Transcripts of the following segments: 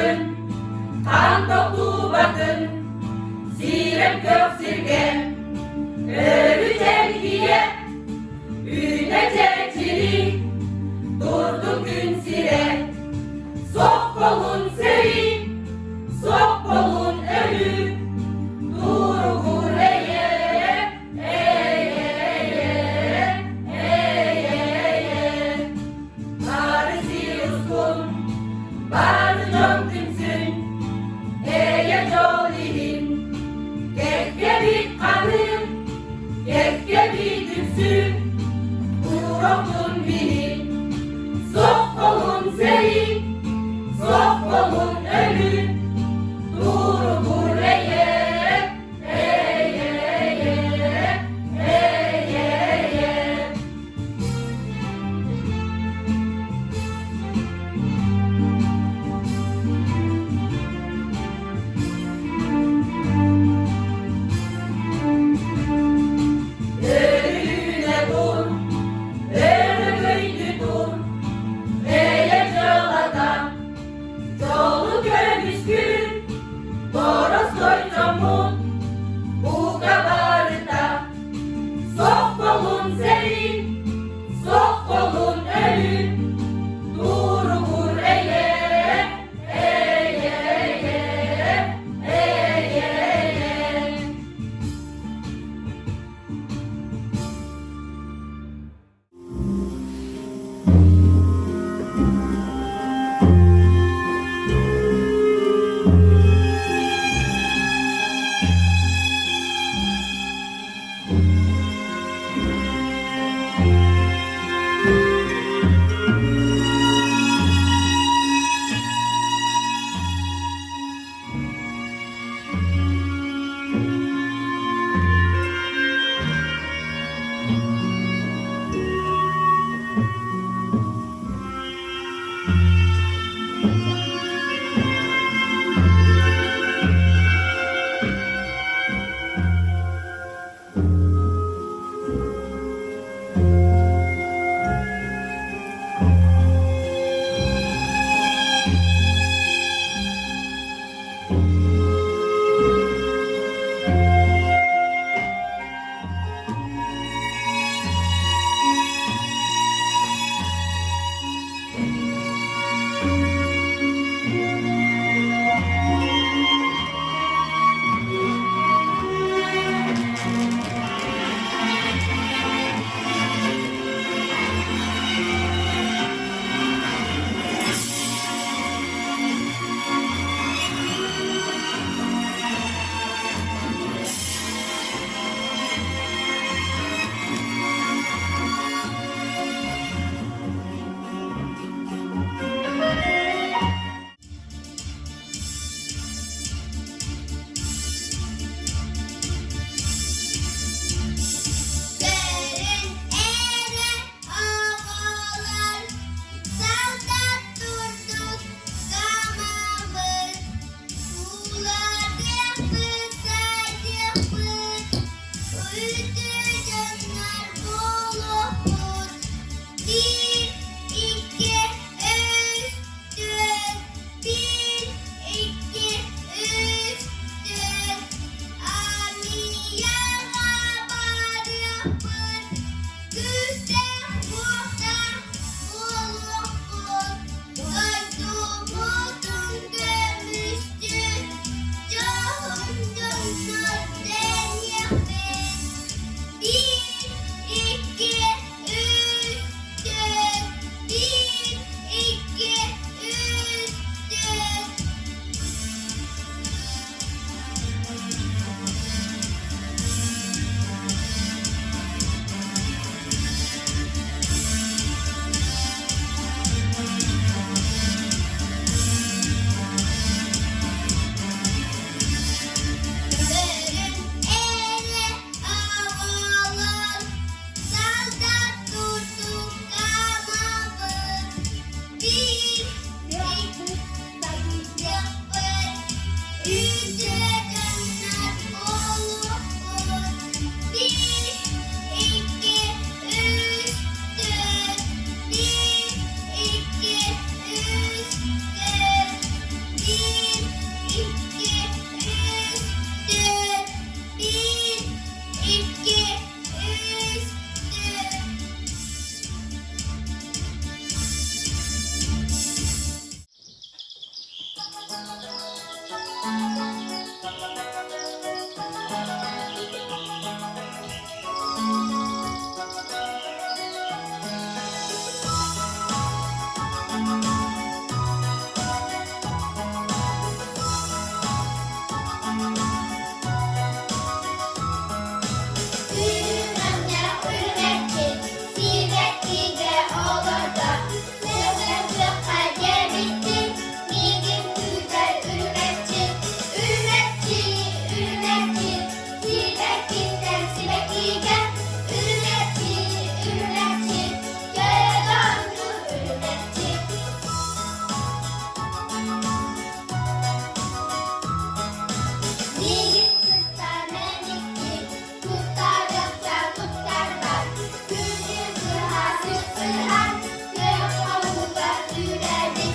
bakın, kan koktu bakın, sirem kök sirke, örücek diye, ünecek çiri, durdu gün sire, sok kolun seri, sok kolun ölü, durgur eye, eye, eye, eye, eye. Barısı uskun, barı çok tümsün, eye jolihim, kekke bir kanım, kekke bir tümsün, durokun bihim, sok kolun seri, sok kolun ölü, durgur eye, eye, eye, eye, eye. Ölüne dur, ölüydü dur, eye jolada, jolu görmüşkün, Boroskoy çomun, bu kabarda, sok kolun serin, sok kolun ölü, durgur eye, eye, eye, eye, eye. Görün ere oğullar, saldat durduk gamamız. Sular yapışar yapır, uyudu canlar bulur. Bir, iki, üç, dört. Bir, iki, üç, dört. Amiye haber yapır, güzde burada bulur. Doydumudun gömüştü, canımdan den yapır. Bir, iki, üç, dört. Bir, iki, üç, dört. Görün ere oğullar, saldat durduk gamamız. Bir, iki, yapır, yüce canlar bulur. Bir, iki, üç, dört. Bir, iki, üç, dört. Bir, Ürünümle ürünetçi, sivetlice olur da, sözümüzü kalbe bitti, migim güzel ürünetçi. Ürünetçi, ürünetçi, sivetlikten sivetlice, ürünetçi, ürünetçi, göğe dondu ürünetçi. Migim 40 tane dikti, kurtardıkça kurtarlar. Gündüzü hasip sıhhat, göğe konuda ürerdik.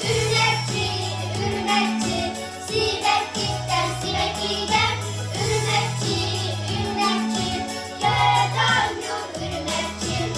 Ürünetçi, ürünetçi, sivetlikten sivetlice, ürünetçi, ürünetçi, göğe dondu ürünetçi.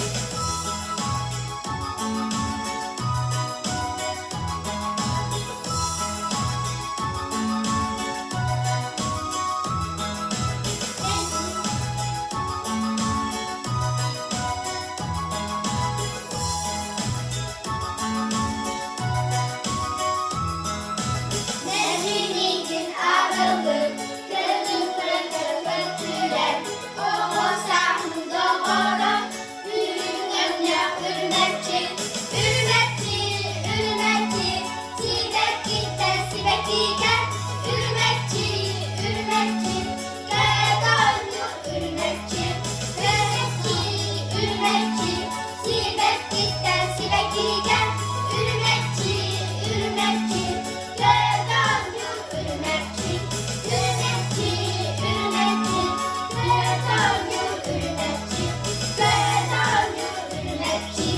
Mevlimizin ağırlığı, kırdım kırdım kırtüler. O sahım doğru, ürünümle ürünetçi. Ürünetçi, ürünetçi, sivetlikten sivetlice, ürünetçi, ürünetçi, göğe dondu ürünetçi. Ürünetçi, ürünetçi, sivetlikten sivetlice, ürünetçi, ürünetçi, göğe dondu ürünetçi. Ürünetçi, ürünetçi, göğe dondu ürünetçi. Göğe dondu ürünetçi.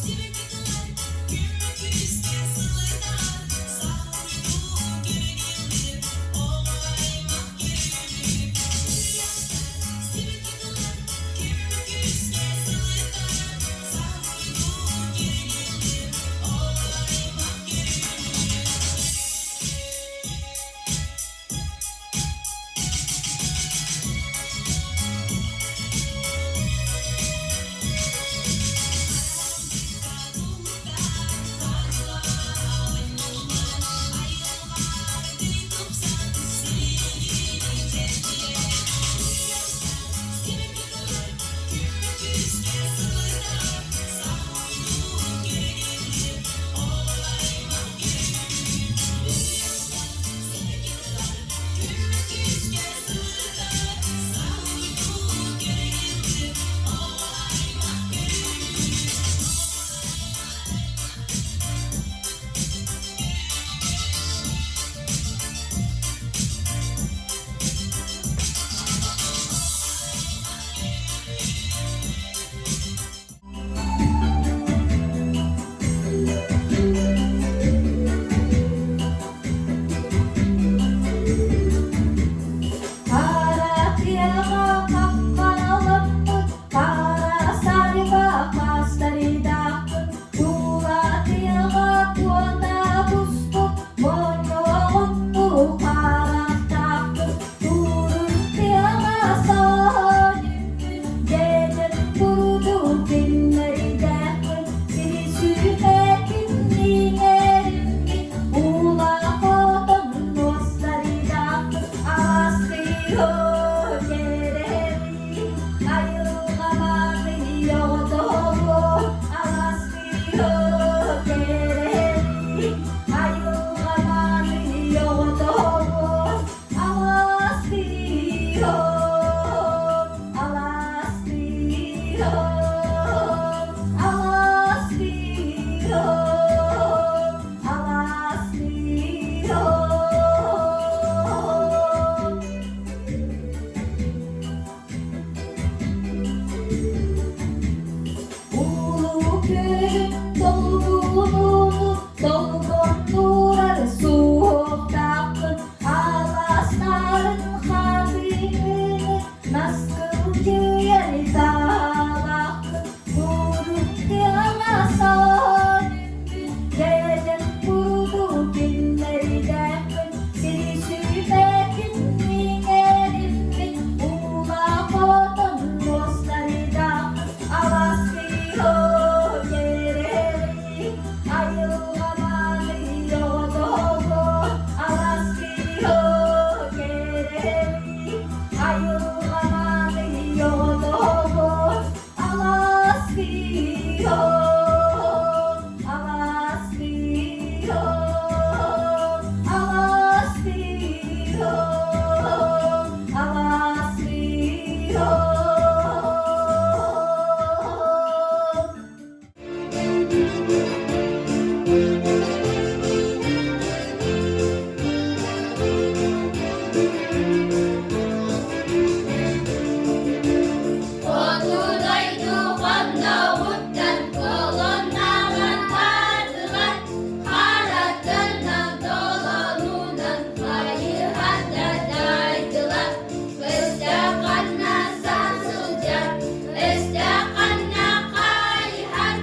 Sivetlikler günün dolgunluğunu doldurur soğuk tatlı ağaçların kalbini nasıl ciğeri dağlattı vurdu yana sönündü gece vurdu dillerden seni sürekli elimi ulak odun dostlardan avasıyor yerleri ayrılamadı yolunu avasıyor yerleri ayrılamadı yolunu avasıyor avasıyor avasıyor avasıyor. Konudaydı kanla uttan kolonnaman vardılar Haratından dolanınan kayıhanda daydılar Istakanna sansılacak Istakanna kayıhan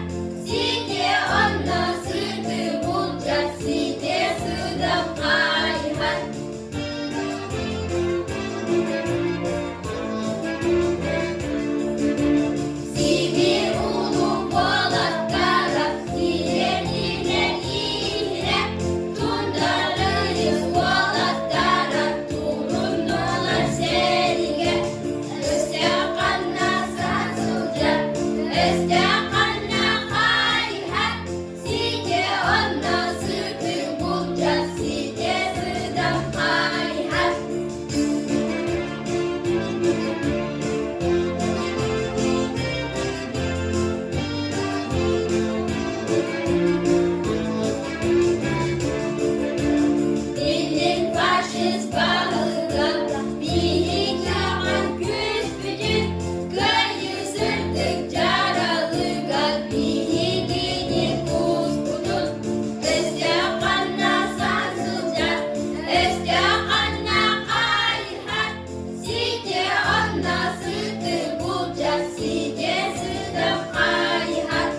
Side onna sırtı bulacak Side sıdam kayıhan Sibir ulu polat kara, sirenine ihre, tundarıyız polat dara, turundular serige. Istakanna sansılacak, istakanna kayhan, side onna sırtı bulacak, side sıdam kayhan. Dilin faşist bağlığa bir hikayen küspücük Köyü sırtık caralığa bir hikini kuspudun Istakanna sansılacak, istakanna kayhan Side onna sırtı bulacak, side sıdam kayhan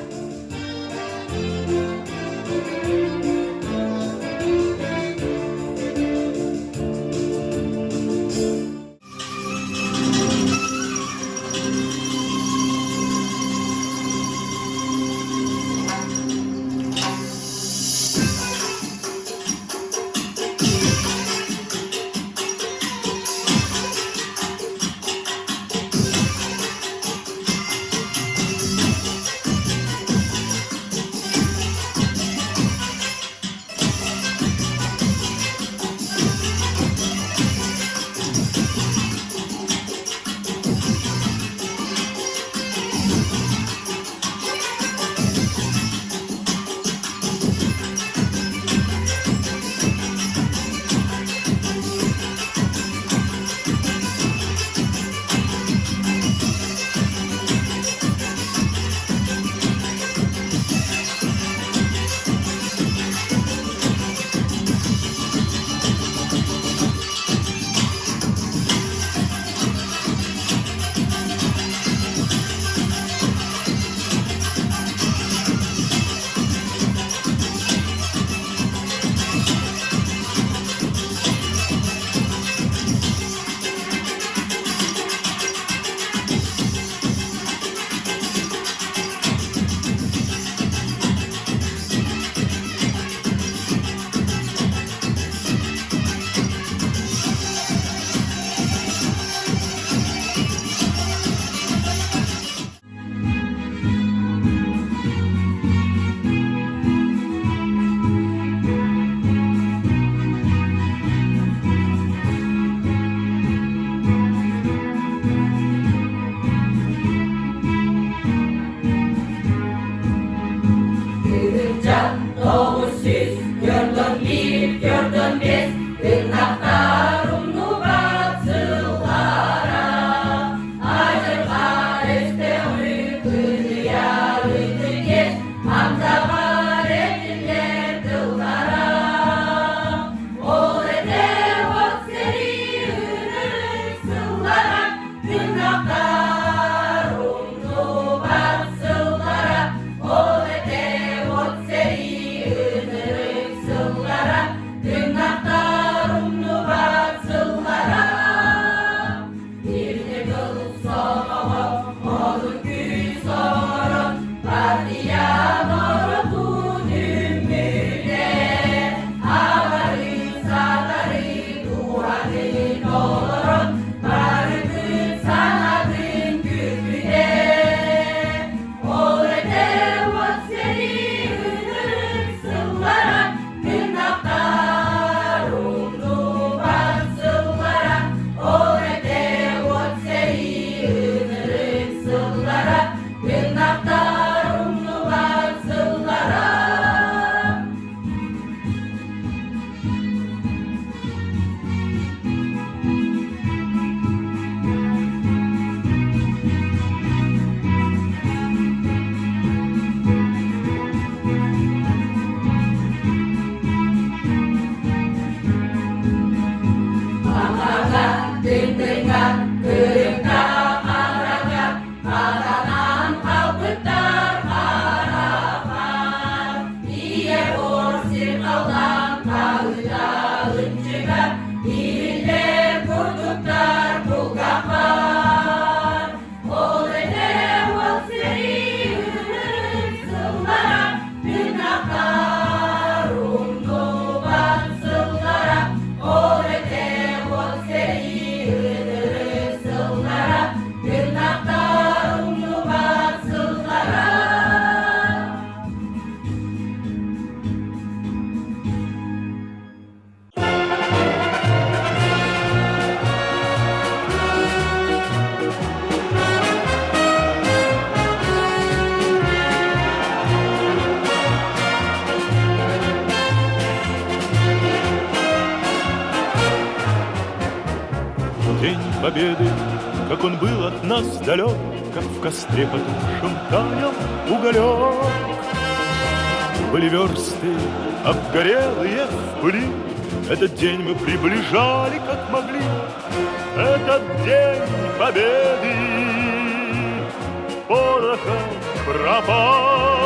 победы, как он был от нас далек, как в костре потухшем таял уголек. Были версты, обгорелые в пыли, этот день мы приближали, как могли. Этот день победы порохом пропал.